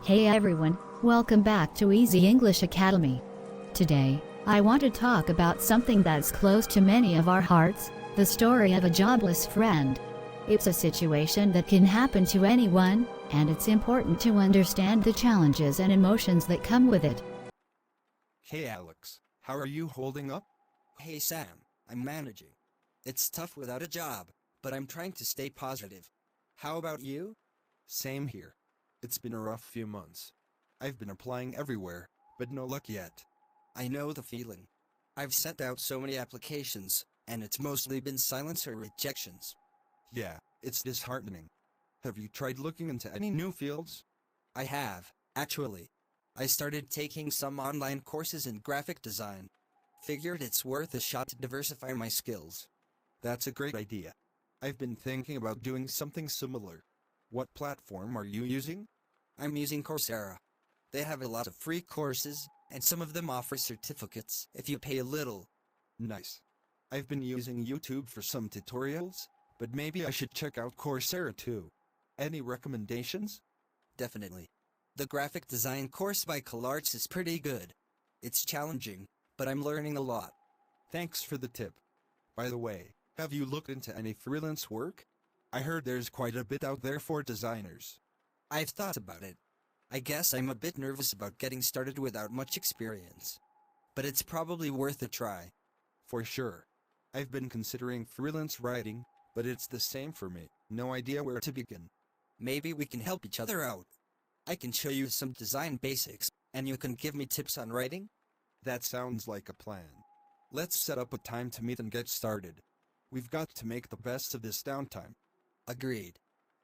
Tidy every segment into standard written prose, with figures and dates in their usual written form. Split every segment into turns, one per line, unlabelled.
Hey everyone, welcome back to Easy English Academy. Today, I want to talk about something that's close to many of our hearts, the story of a jobless friend. It's a situation that can happen to anyone, and it's important to understand the challenges and emotions that come with it.
Hey Alex, how are you holding up?
Hey Sam, I'm managing. It's tough without a job, but I'm trying to stay positive. How about you?
Same here. It's been a rough few months. I've been applying everywhere, but no luck yet.
I know the feeling. I've sent out so many applications, and it's mostly been silence or rejections.
Yeah, it's disheartening. Have you tried looking into any new fields?
I have, actually. I started taking some online courses in graphic design. Figured it's worth a shot to diversify my skills.
That's a great idea. I've been thinking about doing something similar. What platform are you using?
I'm using Coursera. They have a lot of free courses, and some of them offer certificates if you pay a little.
Nice. I've been using YouTube for some tutorials, but maybe I should check out Coursera too. Any recommendations?
Definitely. The graphic design course by CalArts is pretty good. It's challenging, but I'm learning a lot.
Thanks for the tip. By the way, have you looked into any freelance work? I heard there's quite a bit out there for designers.
I've thought about it. I guess I'm a bit nervous about getting started without much experience. But it's probably worth a try.
For sure. I've been considering freelance writing, but it's the same for me. No idea where to begin.
Maybe we can help each other out. I can show you some design basics, and you can give me tips on writing?
That sounds like a plan. Let's set up a time to meet and get started. We've got to make the best of this downtime.
Agreed.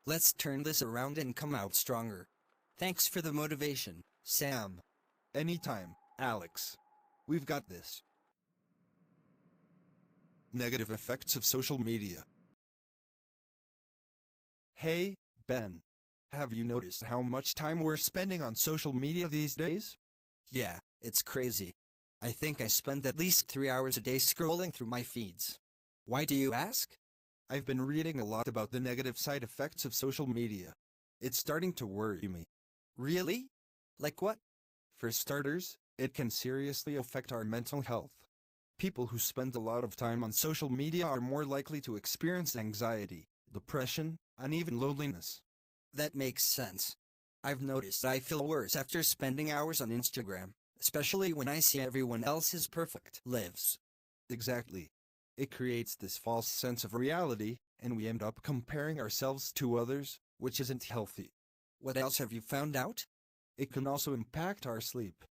Let's turn this around and come out stronger. Thanks for the motivation, Sam.
Anytime, Alex. We've got this. Negative effects of social media. Hey, Ben. Have you noticed how much time we're spending on social media these days?
Yeah, it's crazy. I think I spend at least 3 hours a day scrolling through my feeds. Why do you ask?
I've been reading a lot about the negative side effects of social media. It's starting to worry me.
Really? Like what?
For starters, it can seriously affect our mental health. People who spend a lot of time on social media are more likely to experience anxiety, depression, and even loneliness.
That makes sense. I've noticed I feel worse after spending hours on Instagram, especially when I see everyone else's perfect lives.
Exactly. It creates this false sense of reality, and we end up comparing ourselves to others, which isn't healthy.
What else have you found out?
It can also impact our sleep.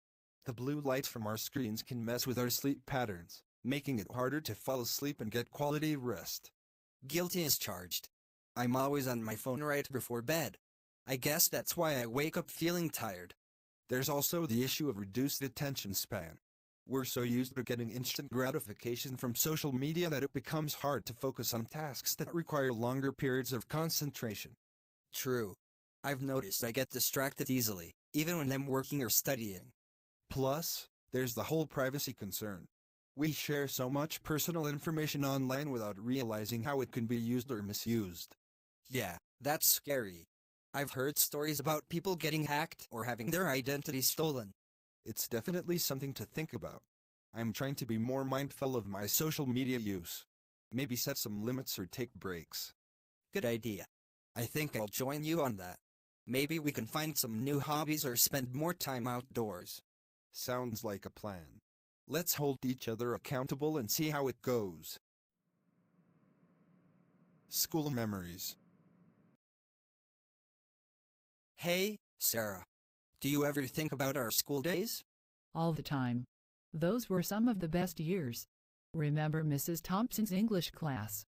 The blue light from our screens can mess with our sleep patterns, making it harder to fall asleep and get quality rest.
Guilty as charged. I'm always on my phone right before bed. I guess that's why I wake up feeling tired.
There's also the issue of reduced attention span. We're so used to getting instant gratification from social media that it becomes hard to focus on tasks that require longer periods of concentration.
True. I've noticed I get distracted easily, even when I'm working or studying.
Plus, there's the whole privacy concern. We share so much personal information online without realizing how it can be used or misused.
Yeah, that's scary. I've heard stories about people getting hacked or having their identity stolen.
It's definitely something to think about. I'm trying to be more mindful of my social media use. Maybe set some limits or take breaks.
Good idea. I think I'll join you on that. Maybe we can find some new hobbies or spend more time outdoors.
Sounds like a plan. Let's hold each other accountable and see how it goes. School memories.
Hey, Sarah. Do you ever think about our school days?
All the time. Those were some of the best years. Remember Mrs. Thompson's English class?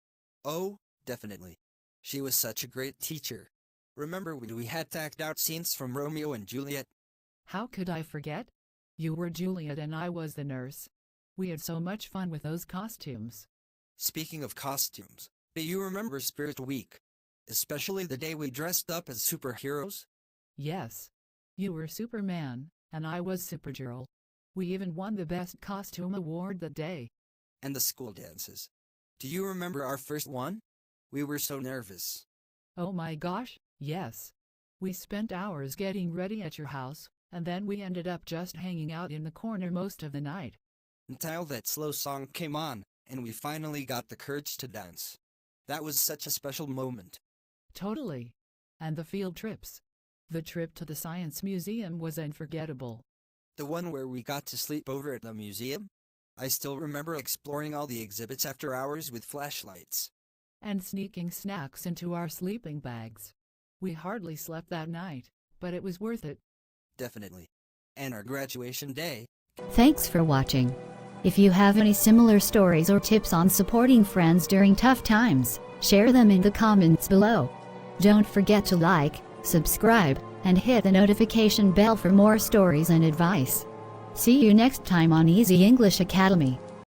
Oh, definitely. She was such a great teacher. Remember when we had to act out scenes from Romeo and Juliet?
How could I forget? You were Juliet and I was the nurse. We had so much fun with those costumes.
Speaking of costumes, do you remember Spirit Week? Especially the day we dressed up as superheroes?
Yes. You were Superman, and I was Supergirl. We even won the Best Costume Award that day.
And the school dances. Do you remember our first one? We were so nervous.
Oh my gosh, yes.
We spent hours getting ready at your house, and then we ended up just hanging out in the corner most of the night.
Until that slow song came on, and we finally got the courage to dance. That was such a special moment.
Totally. And the field trips. The trip to the Science Museum was unforgettable.
The one where we got to sleep over at the museum? I still remember exploring all the exhibits after hours with flashlights.
And sneaking snacks into our sleeping bags. We hardly slept that night, but it was worth it.
Definitely. And our graduation day.
Thanks for watching. If you have any similar stories or tips on supporting friends during tough times, share them in the comments below. Don't forget to like, subscribe, and hit the notification bell for more stories and advice. See you next time on Easy English Academy.